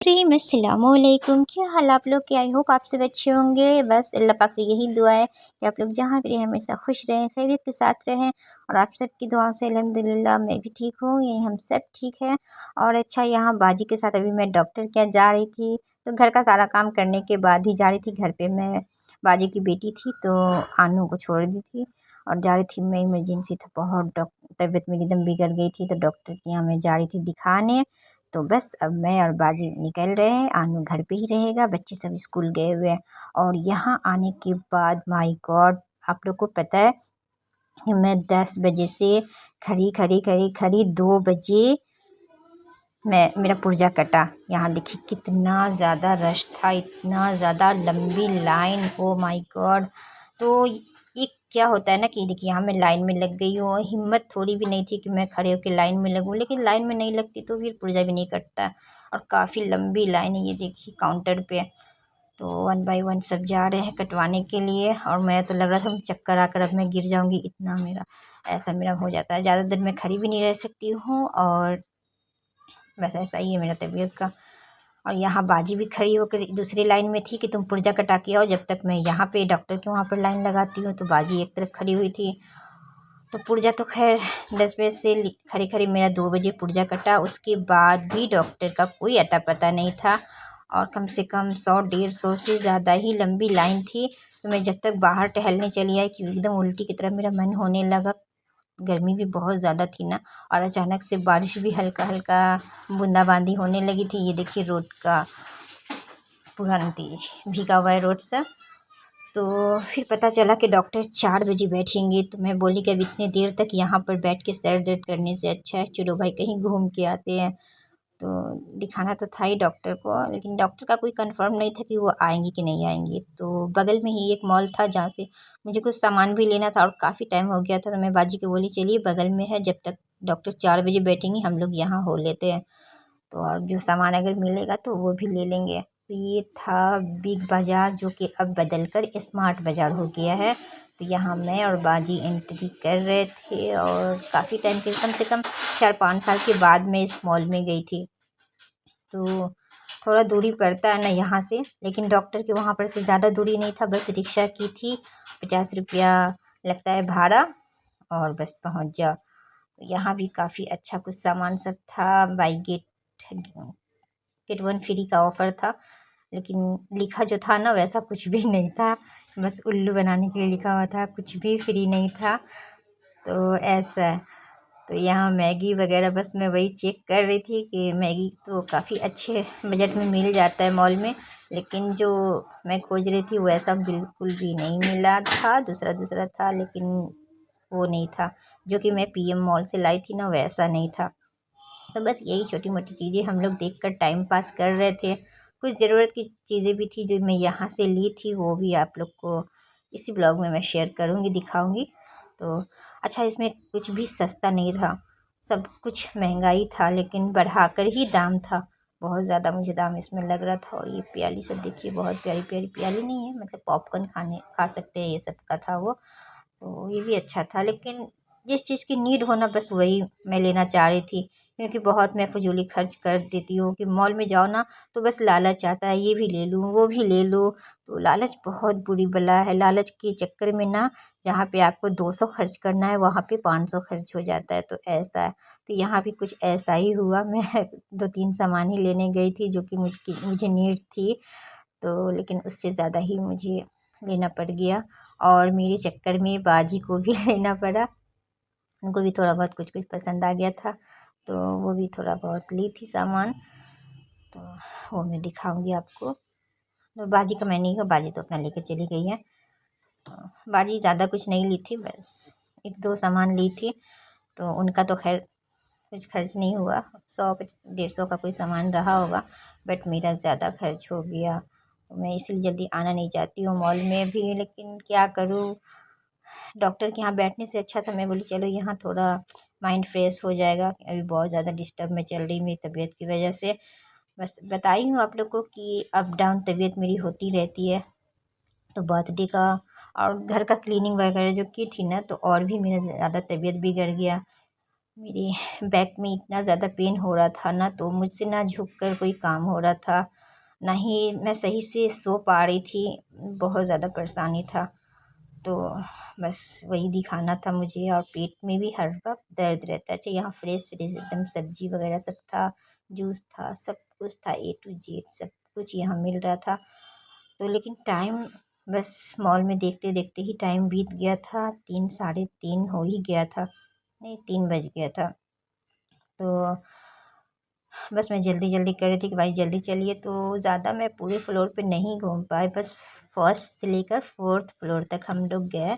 प्रेम अस्सलामुअलैकुम। क्या हाल आप लोग के? आई होप आप सब अच्छे होंगे। बस अल्लाह पाक से यही दुआ है कि आप लोग जहाँ भी रहें हमेशा खुश रहें, खैरियत के साथ रहें। और आप सब की दुआ से अल्हम्दुलिल्लाह मैं भी ठीक हूँ, यही हम सब ठीक है। और अच्छा, यहाँ बाजी के साथ अभी मैं डॉक्टर के यहाँ जा रही थी, तो घर का सारा काम करने के बाद ही जा रही थी। घर पे मैं बाजी की बेटी थी तो आनू को छोड़ दी थी और जा रही थी। मैं इमरजेंसी था बहुत, तबीयत मेरी एकदम बिगड़ गई थी, तो डॉक्टर के यहाँ मैं जा रही थी दिखाने। तो बस अब मैं और बाजी निकल रहे हैं, आनू घर पे ही रहेगा, बच्चे सब स्कूल गए हुए हैं। और यहाँ आने के बाद माय गॉड, आप लोग को पता है कि मैं 10 बजे से खड़ी खड़ी खड़ी खड़ी 2 बजे मैं मेरा पुर्जा कटा। यहाँ देखिए कितना ज़्यादा रश था, इतना ज़्यादा लंबी लाइन, ओ माय गॉड। तो ये क्या होता है ना कि देखिए यहाँ मैं लाइन में लग गई हूँ, हिम्मत थोड़ी भी नहीं थी कि मैं खड़े होकर लाइन में लगूँ, लेकिन लाइन में नहीं लगती तो फिर पुर्जा भी नहीं कटता। और काफ़ी लंबी लाइन है, ये देखिए काउंटर पे। तो 1 बाय 1 सब जा रहे हैं कटवाने के लिए, और मैं तो लग रहा था चक्कर आकर अब मैं गिर जाऊंगी, इतना मेरा ऐसा मेरा हो जाता है। ज़्यादा देर मैं खड़ी भी नहीं रह सकती हूँ, और बस ऐसा ही है मेरा तबीयत का। और यहाँ बाजी भी खड़ी होकर दूसरी लाइन में थी कि तुम पुर्जा कटा के आओ, जब तक मैं यहाँ पे डॉक्टर के वहाँ पर लाइन लगाती हूँ। तो बाजी एक तरफ खड़ी हुई थी। तो पुर्जा तो खैर 10 बजे से खड़ी खड़ी मेरा 2 बजे पुर्जा कटा। उसके बाद भी डॉक्टर का कोई अता पता नहीं था, और कम से कम 100-150 से ज़्यादा ही लंबी लाइन थी। तो मैं जब तक बाहर टहलने चली आई कि एकदम उल्टी की तरह मेरा मन होने लगा। गर्मी भी बहुत ज़्यादा थी ना, और अचानक से बारिश भी हल्का हल्का बूंदाबांदी होने लगी थी। ये देखिए रोड का पूरा भीगा हुआ है रोड सा। तो फिर पता चला कि डॉक्टर 4 बजे बैठेंगे। तो मैं बोली कि अब इतने देर तक यहाँ पर बैठ के सर दर्द करने से अच्छा है चलो भाई कहीं घूम के आते हैं। तो दिखाना तो था ही डॉक्टर को, लेकिन डॉक्टर का कोई कंफर्म नहीं था कि वो आएंगी कि नहीं आएंगी। तो बगल में ही एक मॉल था जहाँ से मुझे कुछ सामान भी लेना था, और काफ़ी टाइम हो गया था। तो मैं बाजी को बोली चलिए बगल में है, जब तक डॉक्टर 4 बजे बैठेंगी हम लोग यहाँ हो लेते हैं, तो और जो सामान अगर मिलेगा तो वो भी ले लेंगे। तो ये था बिग बाज़ार, जो कि अब बदल कर स्मार्ट बाज़ार हो गया है। तो यहाँ मैं और बाजी एंट्री कर रहे थे, और काफ़ी टाइम के कम से कम 4-5 साल के बाद मैं इस मॉल में गई थी। तो थोड़ा दूरी पड़ता है ना यहाँ से, लेकिन डॉक्टर के वहाँ पर से ज़्यादा दूरी नहीं था, बस रिक्शा की थी, 50 रुपया लगता है भाड़ा, और बस पहुँच जाओ। तो यहाँ भी काफ़ी अच्छा कुछ सामान सब था। बाई गेट 1 फ्री का ऑफ़र था, लेकिन लिखा जो था ना वैसा कुछ भी नहीं था, बस उल्लू बनाने के लिए लिखा हुआ था, कुछ भी फ्री नहीं था। तो ऐसा है। तो यहाँ मैगी वगैरह बस मैं वही चेक कर रही थी कि मैगी तो काफ़ी अच्छे बजट में मिल जाता है मॉल में, लेकिन जो मैं खोज रही थी वैसा बिल्कुल भी नहीं मिला था। दूसरा दूसरा था, लेकिन वो नहीं था जो कि मैं पीएम मॉल से लाई थी ना, वैसा नहीं था। तो बस यही छोटी मोटी चीज़ें हम लोग देख कर टाइम पास कर रहे थे। कुछ ज़रूरत की चीज़ें भी थी जो मैं यहाँ से ली थी, वो भी आप लोग को इसी ब्लॉग में मैं शेयर करूँगी, दिखाऊँगी। तो अच्छा, इसमें कुछ भी सस्ता नहीं था, सब कुछ महंगाई था, लेकिन बढ़ाकर ही दाम था। बहुत ज़्यादा मुझे दाम इसमें लग रहा था। और ये प्याली सब देखिए, बहुत प्यारी प्यारी, प्याली नहीं है मतलब पॉपकॉर्न खा सकते हैं, ये सब का था वो। तो ये भी अच्छा था, लेकिन जिस चीज़ की नीड हो ना बस वही मैं लेना चाह रही थी। क्योंकि बहुत मैं फ़िज़ूली खर्च कर देती हूँ कि मॉल में जाओ ना तो बस लालच आता है, ये भी ले लूँ वो भी ले लूँ। तो लालच बहुत बुरी बला है। लालच के चक्कर में ना जहाँ पे आपको 200 खर्च करना है वहाँ पे 500 खर्च हो जाता है। तो ऐसा है। तो यहाँ भी कुछ ऐसा ही हुआ। मैं 2-3 सामान ही लेने गई थी जो कि मुझे नीड थी, तो लेकिन उससे ज़्यादा ही मुझे लेना पड़ गया, और मेरे चक्कर में बाजी को भी लेना पड़ा। उनको भी थोड़ा बहुत कुछ कुछ पसंद आ गया था, तो वो भी थोड़ा बहुत ली थी सामान। तो वो मैं दिखाऊंगी आपको। तो बाजी का मैं नहीं हूँ, बाजी तो अपना लेकर चली गई है। तो बाजी ज़्यादा कुछ नहीं ली थी, बस 1-2 सामान ली थी। तो उनका तो खैर कुछ खर्च नहीं हुआ, 100-150 का कोई सामान रहा होगा, बट मेरा ज़्यादा खर्च हो गया। तो मैं इसलिए जल्दी आना नहीं चाहती हूँ मॉल में भी, लेकिन क्या करूँ, डॉक्टर के यहाँ बैठने से अच्छा था मैं बोली चलो यहाँ थोड़ा माइंड फ्रेश हो जाएगा। अभी बहुत ज़्यादा डिस्टर्ब में चल रही मेरी तबीयत की वजह से। बस बताई हूँ आप लोग को कि अप डाउन तबीयत मेरी होती रहती है। तो बर्थडे का और घर का क्लीनिंग वगैरह जो की थी ना, तो और भी मेरा ज़्यादा तबीयत बिगड़ गया। मेरे बैक में इतना ज़्यादा पेन हो रहा था ना, तो मुझसे ना झुक कर कोई काम हो रहा था, ना ही मैं सही से सो पा रही थी। बहुत ज़्यादा परेशानी था। तो बस वही दिखाना था मुझे, और पेट में भी हर वक्त दर्द रहता है। अच्छा, यहाँ फ्रेश फ्रेश एकदम सब्जी वगैरह सब था, जूस था, सब कुछ था, ए टू जेड सब कुछ यहाँ मिल रहा था। तो लेकिन टाइम बस मॉल में देखते देखते ही टाइम बीत गया था। 3 साढ़े 3 हो ही गया था, नहीं 3 बज गया था। तो बस मैं जल्दी जल्दी कर रही थी कि भाई जल्दी चलिए। तो ज़्यादा मैं पूरे फ्लोर पे नहीं घूम पाई, बस फर्स्ट से लेकर फोर्थ फ्लोर तक हम लोग गए,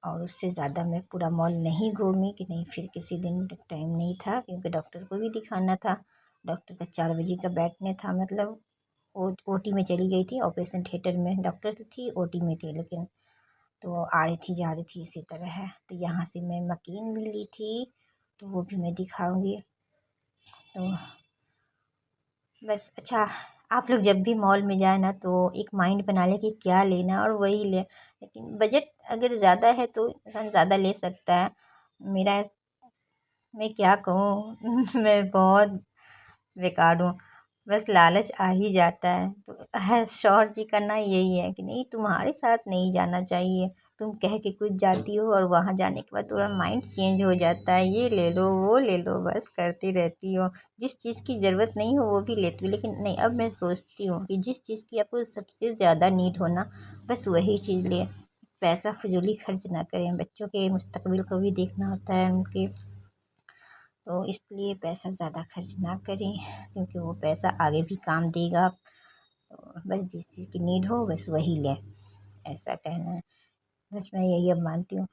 और उससे ज़्यादा मैं पूरा मॉल नहीं घूमी कि नहीं, फिर किसी दिन तक टाइम नहीं था, क्योंकि डॉक्टर को भी दिखाना था। डॉक्टर का 4 बजे का बैठने था, मतलब ओटी में चली गई थी, ऑपरेशन थिएटर में। डॉक्टर तो थी, ओटी में थी, लेकिन तो आ रही थी जा रही थी इसी तरह है। तो यहाँ से मैं मकीन भी ली थी, तो वो भी मैं दिखाऊंगी। तो बस अच्छा, आप लोग जब भी मॉल में जाए ना, तो एक माइंड बना ले कि क्या लेना और वही ले। लेकिन बजट अगर ज़्यादा है तो इंसान ज़्यादा ले सकता है। मेरा मैं क्या कहूँ मैं बहुत बेकार हूँ। बस लालच आ ही जाता है। तो है शौहर जी का ना यही है कि नहीं, तुम्हारे साथ नहीं जाना चाहिए। तुम कह के कुछ जाती हो और वहाँ जाने के बाद तुम्हारा माइंड चेंज हो जाता है, ये ले लो वो ले लो, बस करती रहती हो। जिस चीज़ की ज़रूरत नहीं हो वो भी लेती हूँ, लेकिन नहीं, अब मैं सोचती हूँ कि जिस चीज़ की आपको सबसे ज़्यादा नीड हो ना, बस वही चीज़ ले। पैसा फिजूली खर्च ना करें, बच्चों के मुस्तकबिल को भी देखना होता है उनके। तो इसलिए पैसा ज़्यादा खर्च ना करें, क्योंकि वो पैसा आगे भी काम देगा। तो बस जिस चीज़ की नीड हो बस वही लें, ऐसा कहना है। बस मैं यही अब मानती हूँ।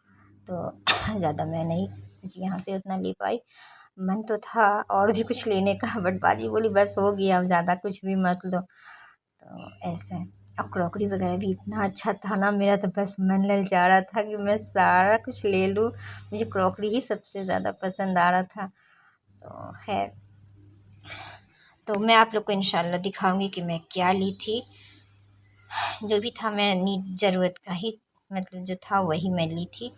तो ज़्यादा मैं नहीं कुछ यहाँ से उतना ले पाई। मन तो था और भी कुछ लेने का, बट बाजी बोली बस हो गया, अब ज़्यादा कुछ भी मत लो। तो ऐसा है। और क्रॉकरी वगैरह भी इतना अच्छा था ना, मेरा तो बस मन ललचा रहा था कि मैं सारा कुछ ले लूँ। मुझे क्रॉकरी ही सबसे ज़्यादा पसंद आ रहा था। तो खैर, तो मैं आप लोग को इंशाल्लाह दिखाऊंगी कि मैं क्या ली थी। जो भी था मैं नीड ज़रूरत का ही, मतलब जो था वही मैं ली थी।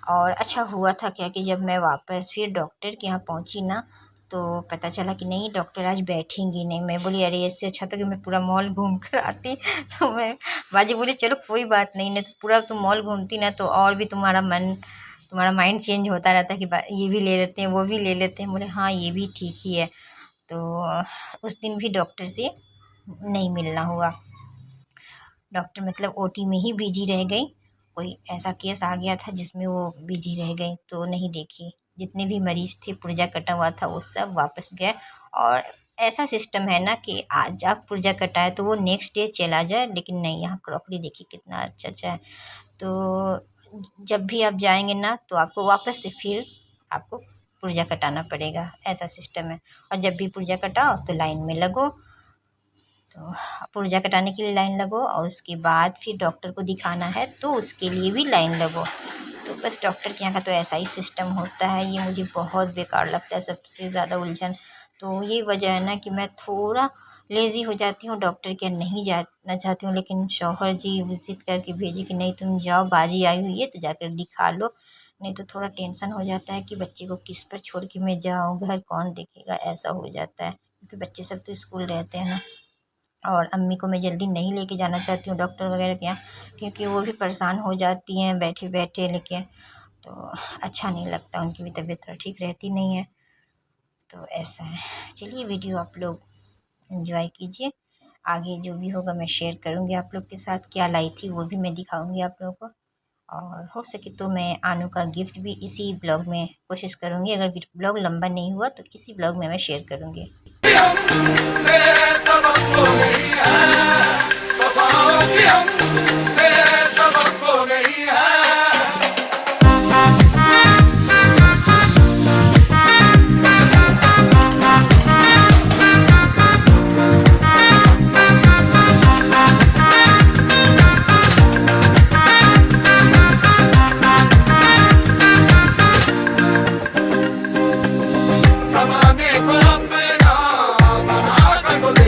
और अच्छा हुआ था क्या कि जब मैं वापस फिर डॉक्टर के यहाँ पहुँची ना, तो पता चला कि नहीं, डॉक्टर आज बैठेंगी नहीं। मैं बोली अरे, इससे अच्छा था कि मैं पूरा मॉल घूम कर आती। तो मैं बाजी बोली चलो कोई बात नहीं, नहीं तो पूरा तुम मॉल घूमती ना, तो और भी तुम्हारा माइंड चेंज होता रहता है कि ये भी ले लेते हैं वो भी ले लेते हैं। बोले हाँ, ये भी ठीक ही है। तो उस दिन भी डॉक्टर से नहीं मिलना हुआ। डॉक्टर मतलब ओटी में ही बिजी रह गई। कोई ऐसा केस आ गया था जिसमें वो बिजी रह गई, तो नहीं देखी। जितने भी मरीज थे, पुर्जा कटा हुआ था, वो सब वापस गए। और ऐसा सिस्टम है ना कि आज आप पुर्जा कटाए तो वो नेक्स्ट डे चला जाए, लेकिन नहीं, यहाँ क्रॉकरी देखिए कितना अच्छा अच्छा है। तो जब भी आप जाएंगे ना, तो आपको वापस से फिर आपको पुर्जा कटाना पड़ेगा, ऐसा सिस्टम है। और जब भी पुर्जा कटाओ तो लाइन में लगो। तो पुर्जा कटाने के लिए लाइन लगो, और उसके बाद फिर डॉक्टर को दिखाना है तो उसके लिए भी लाइन लगो। तो बस डॉक्टर के यहाँ का तो ऐसा ही सिस्टम होता है। ये मुझे बहुत बेकार लगता है, सबसे ज़्यादा उलझन। तो ये वजह है ना कि मैं थोड़ा लेज़ी हो जाती हूँ, डॉक्टर के यहाँ नहीं जाना चाहती हूँ। लेकिन शौहर जी ज़िद करके भेजे कि नहीं तुम जाओ, बाजी आई हुई है तो जाकर दिखा लो। नहीं तो थोड़ा टेंशन हो जाता है कि बच्चे को किस पर छोड़ के मैं जाऊँ, घर कौन देखेगा, ऐसा हो जाता है। क्योंकि बच्चे सब तो स्कूल रहते हैं ना, और अम्मी को मैं जल्दी नहीं लेके जाना चाहती हूँ डॉक्टर वगैरह के यहाँ, क्योंकि वो भी परेशान हो जाती हैं बैठे बैठे लेके। तो अच्छा नहीं लगता, उनकी भी तबीयत थोड़ा ठीक रहती नहीं है। तो ऐसा है। चलिए, वीडियो आप लोग एंजॉय कीजिए। आगे जो भी होगा मैं शेयर करूँगी आप लोग के साथ। क्या लाई थी वो भी मैं दिखाऊँगी आप लोगों को। और हो सके तो मैं आनू का गिफ्ट भी इसी ब्लॉग में कोशिश करूँगी। अगर ब्लॉग लंबा नहीं हुआ तो इसी ब्लॉग में मैं शेयर करूँगी। ज़माने को अपना बना कर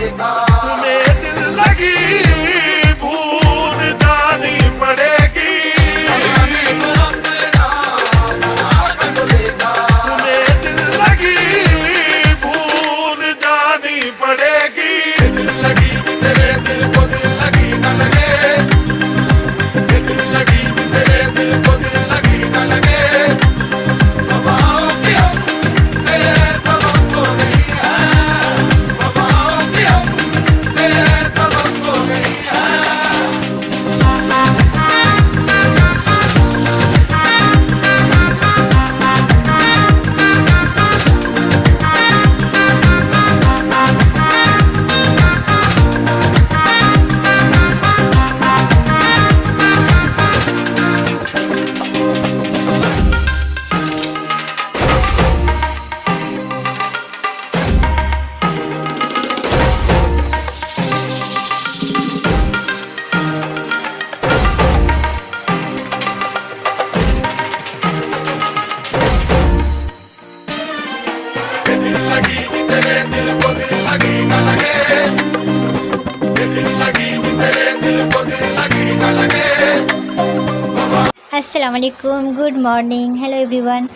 अस्सलाम वालेकुम, गुड मॉर्निंग, हेलो एवरीवन।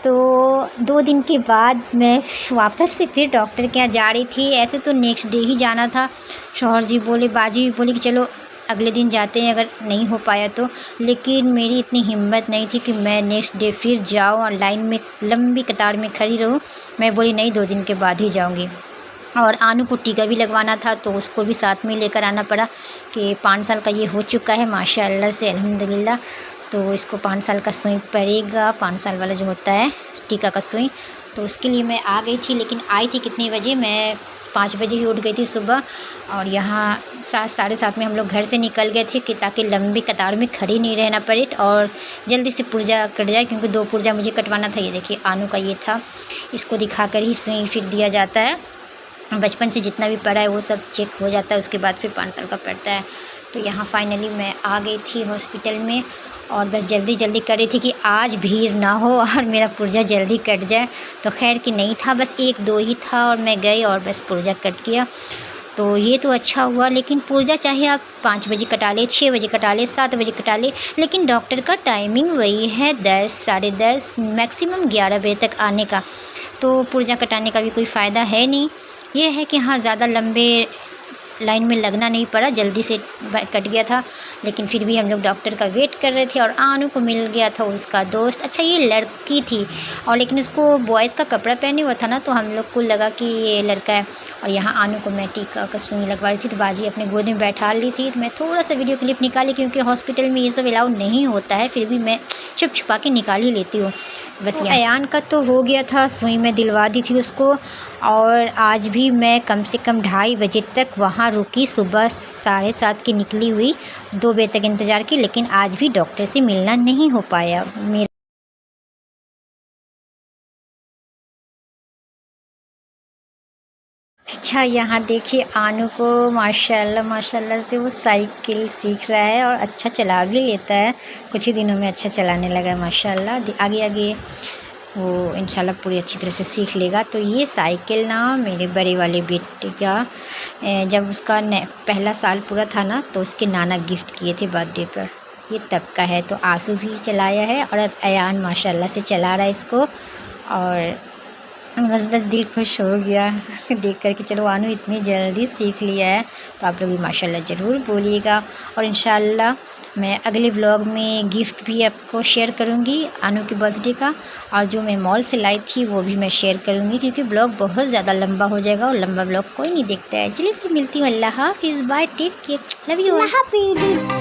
तो 2 दिन के बाद मैं वापस से फिर डॉक्टर के यहाँ जा रही थी। ऐसे तो नेक्स्ट डे ही जाना था। शौहर जी बोले, बाजी बोली कि चलो अगले दिन जाते हैं अगर नहीं हो पाया तो। लेकिन मेरी इतनी हिम्मत नहीं थी कि मैं नेक्स्ट डे फिर जाऊँ और लाइन में लंबी कतार में खड़ी रहूँ। मैं बोली नहीं, 2 दिन के बाद ही जाऊँगी। और आनू को टीका भी लगवाना था तो उसको भी साथ में लेकर आना पड़ा कि 5 साल का ये हो चुका है माशाअल्लाह से, अल्हम्दुलिल्लाह। तो इसको 5 साल का सुई पड़ेगा, 5 साल वाला जो होता है टीका का सुई। तो उसके लिए मैं आ गई थी, लेकिन आई थी कितने बजे, मैं 5 बजे ही उठ गई थी सुबह। और यहाँ 7 साढ़े 7 में हम लोग घर से निकल गए थे कि ताकि लंबी कतार में खड़ी नहीं रहना पड़े और जल्दी से पुर्जा कट जाए, क्योंकि 2 पुर्जा मुझे कटवाना था। ये देखिए आनू का ये था, इसको दिखाकर ही सुई फिर दिया जाता है। बचपन से जितना भी पड़ा है वो सब चेक हो जाता है, उसके बाद फिर 5 साल का पड़ता है। तो यहाँ फाइनली मैं आ गई थी हॉस्पिटल में और बस जल्दी जल्दी कर रही थी कि आज भीड़ ना हो और मेरा पुर्जा जल्दी कट जाए। तो खैर कि नहीं था, बस 1-2 ही था और मैं गई और बस पुर्जा कट गया। तो ये तो अच्छा हुआ, लेकिन पुर्जा चाहे आप 5 बजे कटा ले, 6 बजे कटा ले, 7 बजे कटा ले, लेकिन डॉक्टर का टाइमिंग वही है 10, साढ़े 10, मैक्सिमम 11 बजे तक आने का। तो पुर्जा कटाने का भी कोई फ़ायदा है नहीं। ये है कि हाँ, ज़्यादा लंबे लाइन में लगना नहीं पड़ा, जल्दी से कट गया था। लेकिन फिर भी हम लोग डॉक्टर का वेट कर रहे थे और आनू को मिल गया था उसका दोस्त। अच्छा, ये लड़की थी और लेकिन उसको बॉयज़ का कपड़ा पहने हुआ था ना, तो हम लोग को लगा कि ये लड़का है। और यहाँ आनू को मैं टीका का सुई लगवा रही थी, तो बाजी अपने गोद में बैठा ली थी। मैं थोड़ा सा वीडियो क्लिप निकाली, क्योंकि हॉस्पिटल में ये सब अलाउ नहीं होता है, फिर भी मैं छुप छुपा के निकाल ही लेती हूँ। बस तो अयान का तो हो गया था, सुई में दिलवा दी थी उसको। और आज भी मैं कम से कम 2:30 बजे तक वहाँ रुकी, सुबह 7:30 की निकली हुई, 2 बजे तक इंतज़ार की, लेकिन आज भी डॉक्टर से मिलना नहीं हो पाया मेरा। अच्छा, यहाँ देखिए आनू को माशाल्लाह माशाल्लाह से वो साइकिल सीख रहा है और अच्छा चला भी लेता है। कुछ ही दिनों में अच्छा चलाने लगा है माशाल्लाह। आगे आगे वो इंशाल्लाह पूरी अच्छी तरह से सीख लेगा। तो ये साइकिल ना मेरे बड़े वाले बेटे का जब उसका पहला साल पूरा था ना, तो उसके नाना गिफ्ट किए थे बर्थडे पर। ये तब का है। तो आंसू भी चलाया है और अब अयान माशाल्लाह से चला रहा है इसको। और बस दिल खुश हो गया देख कर कि चलो आनू इतनी जल्दी सीख लिया है। तो आप लोग भी माशाल्लाह ज़रूर बोलिएगा। और इंशाल्लाह मैं अगले व्लॉग में गिफ्ट भी आपको शेयर करूंगी आनू के बर्थडे का। और जो मैं मॉल से लाई थी वो भी मैं शेयर करूंगी, क्योंकि ब्लॉग बहुत ज़्यादा लंबा हो जाएगा और लंबा ब्लॉग कोई नहीं देखता है। चलिए फिर मिलती हूँ। अल्लाह हाफिज़, bye, take care, love you.